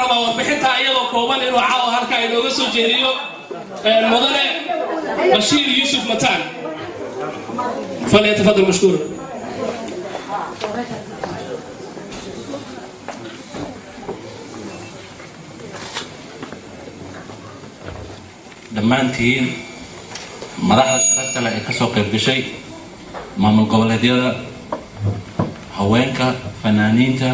rabaa warbixinta iyadoo kooban inuu caawa halkaa inooga soo jeediyo mudane Bashiir Yuusuf Mataan فليتفضل مشكورا. dhammaantiin madaxda sharafta leh ee ka soo qayb gashay maamul goboleedyada haweenka fanaaniinta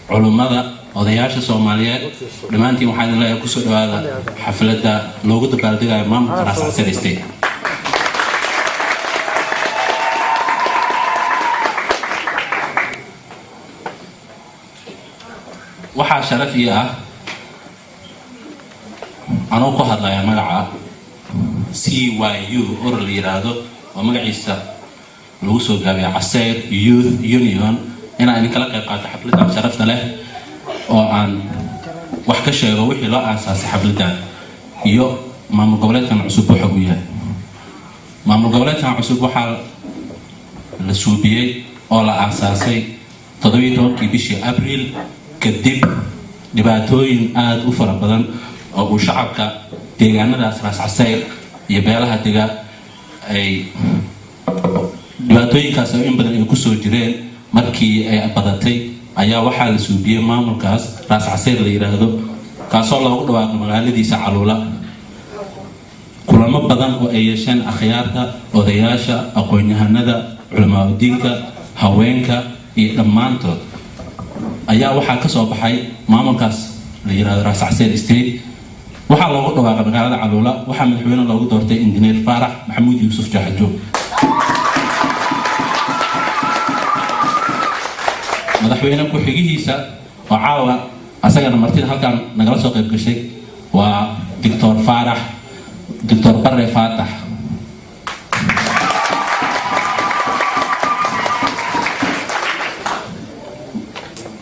culimada odayaasha Soomaaliyeed dhammaantiin waxaan idin leeyahay ku soo dhawaada xafladda loogu dabaaldegayo maamulka Ras Casir State. waxaa sharaf ii ah anoo ku hadlaya magaca CYU oo la yiraahdo oo magaciisa lagu soo gaabiyo Casir Youth Union inaan idin kala qayb qaato xafladda sharafta leh oo aan wax ka sheego wixii loo aasaasay xafladdan iyo maamul goboleedkan cusub waxa uu yahay. maamul goboleedkan cusub waxaa la suubiyay oo la aasaasay 17 bishii Abriil kadib dhibaatooyin aad u fara badan oo uu shacabka deegaanadaas Ras Casir iyo beelaha dega ay dhibaatooyinkaas in badan ay ku soo jireen markii ay badatay ayaa waxaa la suubiyay maamulkaas Ras Casir la yiraahdo kaasoo loogu dhawaaqay magaaladiisa Caluula kulamo badan oo ay yeesheen akhyaarta odayaasha aqoon-yahanada culimada diinka haweenka iyo dhammaantood ayaa waxaa ka soo baxay maamulkaas la yiraahdo Ras Casir State waxaa loogu dhawaaqay magaalada Caluula waxaa madaxweyne loogu doortay Engineer Faarax Maxamuud Yuusuf Jaxjo madaxweyne ku xigihiisa oo caawa asagana martida halkan nagala soo qayb gashay waa Dr. Barre Faatax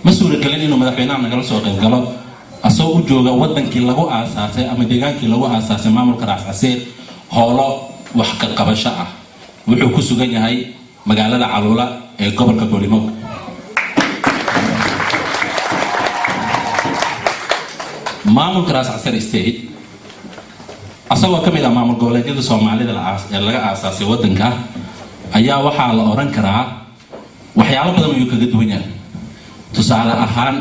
مسؤول كلين إنه مدحينا من جلسة وقالوا أصو جوجا ودن كي لغو أساسه أما ديجان كي لغو أساسه ما ممكن راس عسير هلا وحق قبشة وحكوا كسوجني هاي مجالة علولا قبل كبوليموك ما ممكن راس عسير استيد أصو كم إذا ما ممكن ولا جد سومالي اللي أساسه ودن كه أيها وحال أوران كرا وحياله بدهم يكذب وينه tusaale ahaan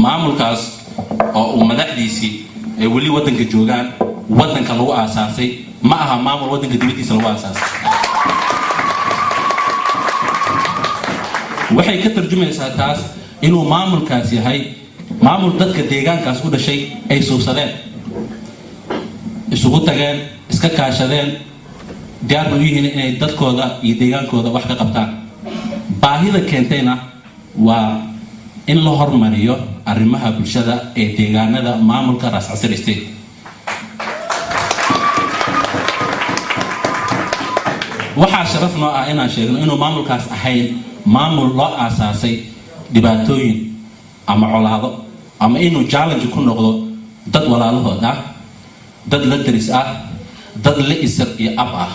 maamulkaas oo uu madaxdiisii ay wali wadanka joogaan wadanka lagu aasaasay ma aha maamul wadanka dibadiisa lagu aasaasay waxay ka tarjumaysaa taas inuu maamulkaas yahay maamul dadka deegaankaas u dhashay ay suusadeen isugu tageen iska kaashadeen diyaar u yihiin inay dadkooda iyo deegaankooda wax ka qabtaan baahida keentayna waa in la hormariyo arrimaha bulshada ee deegaanada maamulka Ras Casir State waxaa sharaf noo ah inaan sheegno inuu maamulkaas ahayn maamul loo aasaasay dhibaatooyin ama colaado ama inuu challenge ku noqdo dad walaalahood ah dad la daris ah dad la isir iyo ab ah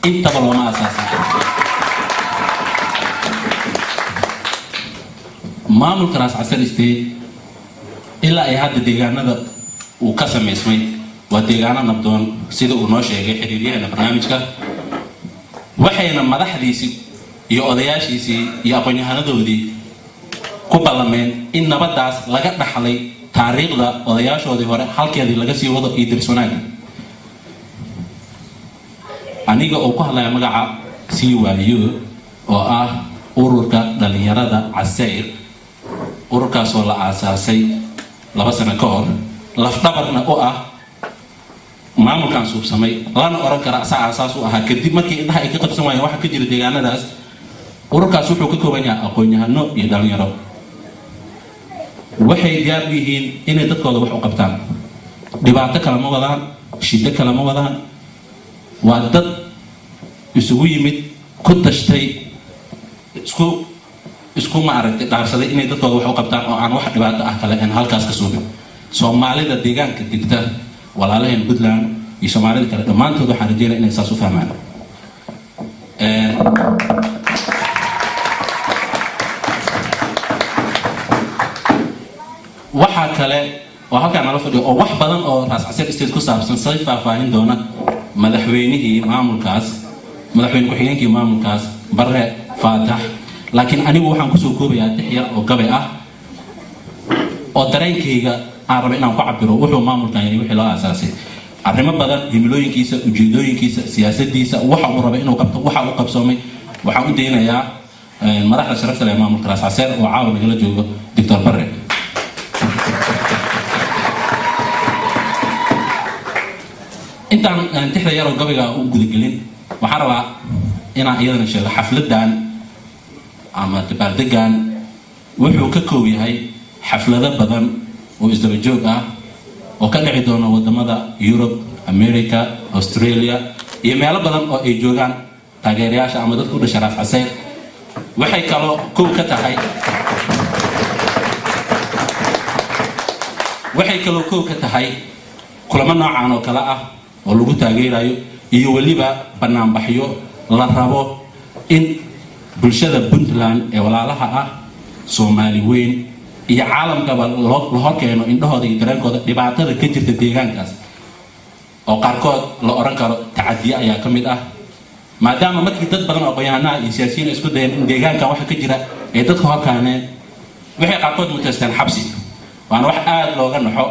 intaba looma aasaasay maamulka Ras Casir State ilaa ay hadda deegaanada uu ka sameysmay waa deegaano nabdoon sida uu noo sheegay xiriiryaha barnaamijka waxayna madaxdiisii iyo odayaashiisii iyo aqoon-yahanadoodii ku ballameen in nabadaas laga dhaxlay taariikhda odayaashoodii hore halkeedii laga sii wado iyo dirsanaag aniga oo ku hadlaya magaca CYU oo ah ururka dhalinyarada Casir ururkaas oo la aasaasay 2 sano ka hor lafdhabarna oo ah maamulkan suubsamay lana oran kara asaas u ahaa kadib markii indhaha ay ka qabsan waayeen waxa ka jira deegaanadaas ururkaas wuxuu ka kooban yahay aqoon-yahano iyo dhalinyaro waxay diyaar u yihiin inay dadkooda wax u qabtaan dhibaato kale ma wadaan shida kale ma wadaan waa dad isugu yimid ku tashtay isku ma aragtay dhaarsaday inay dadkooda wax u qabtaan oo aan wax dhibaato ah kale aan halkaas ka suubin Soomaalida deegaanka digta walaalaheen Puntland iyo Soomaalida kale dhamaantood waxaan rajaynayaa inay saas u fahmaan waxa kale oo halkaan nala fadhiyo oo wax badan oo Ras Caseer State ku saabsan say faahfaahin doona madaxweynihii maamulkaas madaxweyne ku-xigeenkii maamulkaas Barre Faatax laakiin anigu waxaan ku soo koobayaa tix yar oo gabay ah oo dareenkayga aan rabo inaan ku cabiro wuxuu maamulkan yahay wixii loo aasaasay arrimo badan himilooyinkiisa ujeedooyinkiisa siyaasadiisa waxa uu rabo inuu qabto waxa uu qabsoomay waxaan u deenayaa madaxda sharafta leh maamulka Ras Caseer oo caawa nagala joogo Dr. Barre intaan tixda yar oo gabayga u gudagelin waxaan rabaa inaan iyadana sheego xafladan ama dabaaldegan wuxuu ka koob yahay xaflado badan oo isdaba joog ah oo ka dhici doona wadamada Europe, America, Australia iyo meelo badan oo ay joogaan taageerayaasha ama dadka u dhashay Ras Caseer waxay kaloo koob ka tahay kulamo noocan oo kala ah oo lagu taageerayo iyo waliba banaanbaxyo la rabo in bulshada Puntland ee walaalaha ah Soomaali weyn iyo caalamkaba loo horkeeno indhahooda iyo dareenkooda dhibaatada ka jirta deegaankaas oo qaarkood la oran karo tacadiye ayaa ka mid ah maadaama markii dad badan oo qoyaanaha iyo siyaasiyiin isku dayeen in deegaanka waxa ka jira ee dadka horkaaneen waxay qaarkood mutaysteen xabsi waana wax aad looga naxo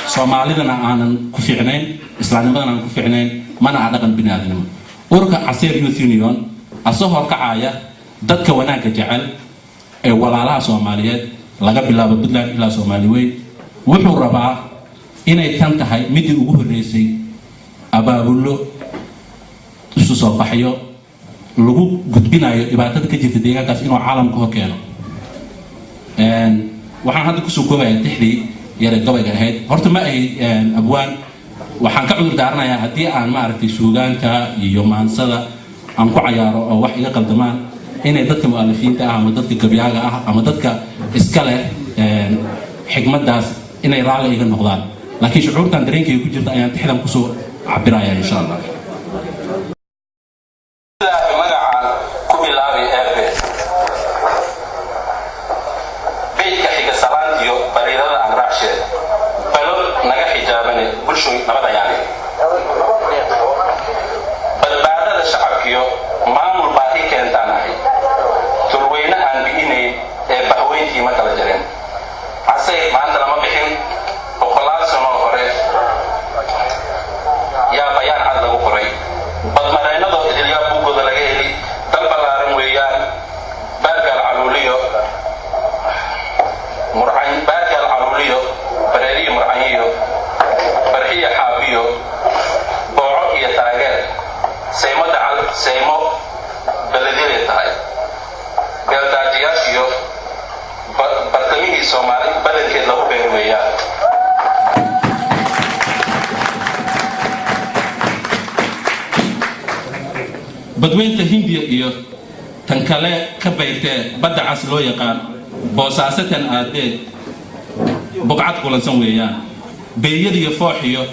Soomaalidana aanan ku fiicnayn islaamnimadana aan ku fiicnayn mana aan dhaqan bini'aadanimo ururka Caseer Youth Union asoo horkacaya dadka wanaagga jecel ee walaalaha Soomaaliyeed laga bilaabo Puntland ilaa Soomaali weyn wuxuu rabaa inay tan tahay midii ugu horeysay abaabulo isu soo baxyo lagu gudbinayo dhibaatada ka jirta deegaankaas inuu caalamka hor keeno waxaan hadda ku soo koobayaa tixdii yare gabayga ahayd horta ma ay abwaan waxaan ka cudur daaranayaa haddii aan maaragtay suugaanta iyo maansada aan ku cayaaro oo wax iga qaldamaan inay dadka mu'alifiinta ah ama dadka gabyaaga ah ama dadka iska leh xigmadaas inay raalli iga noqdaan laakiin shucuurtan dareenkayga ku jirta ayaan tixdan kusoo cabirayaa insha Allah badbaadada shacabkiyo maamul baahi keentaan ahay tulweyne aan bi'inayn ee bahweyntii ma kala jireen Caseer maanta lama bixin boqolaal sano hore yaa bayaan cad lagu qoray badmareennadoo idilyaa buuggooda laga heli dal ballaaran weeyaan baargaal caluuliyo bareeriyo murcanyiyo barxiya xaabiyo booco iyo taageer seymo beledyaday tahay beeldaajiyaashiyo bartamihii Soomaali badankeed lagu beeri weeyaan badweynta Hindiya iyo tan kale ka bayrtee badda cas loo yaqaan boosaasatan aadee buqcad kulansan weeyaan beeyada iyo fooxiyo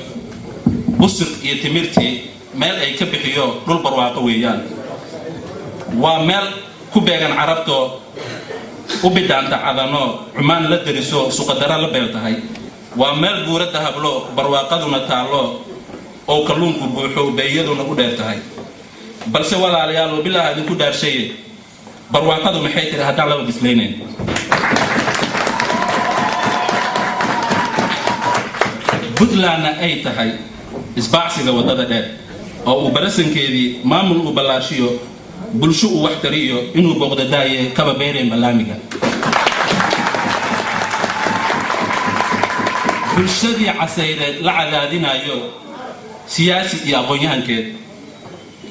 busur iyo timirtii meel ay ka bixiyo dhul barwaaqo weeyaan waa meel ku beegan carabto u bidaanta cadano cumaan la dariso suqadara la beel tahay waa meel buurada hablo barwaaqaduna taalo oo kalluunku buuxo beeyaduna u dheer tahay balse walaalayaal bilaa idinku dhaarshay barwaaqadu maxay tiri haddaan laba dislaynayn Puntland ay tahay isbaacsiga wadada dheer oo uu barasankeedii maamul u ballaashiyo bulsho uu wax tariyo inuu boqdo daaye kaba beereen balaamiga bulshadii Caseyreed la cadaadinayo siyaasi iyo aqoon-yahankeed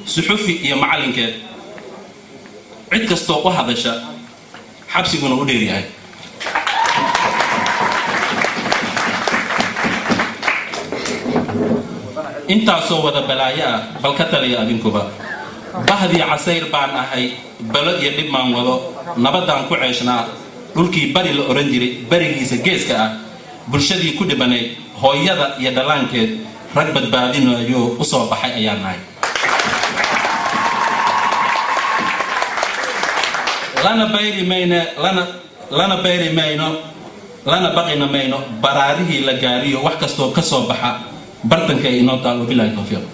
suxufi iyo macalinkeed cid kastoo u hadasha xabsiguna u dheeryahay intaasoo wada balaayo ah bal ka taliya adinkuba bahdii Caseer baan ahay balo iyo dhib maan wado nabadaan ku ceeshnaa dhulkii bari la oran jiray barigiisa geeska ah bulshadii ku dhibanay hooyada iyo dhalaankeed rag badbaadinayo u soo baxay ayaan nahay lana bayri mayno lana baqina mayno baraarihii la gaariyo wax kastoo ka soo baxa bartanka inoo taalo bilaay tawfiiq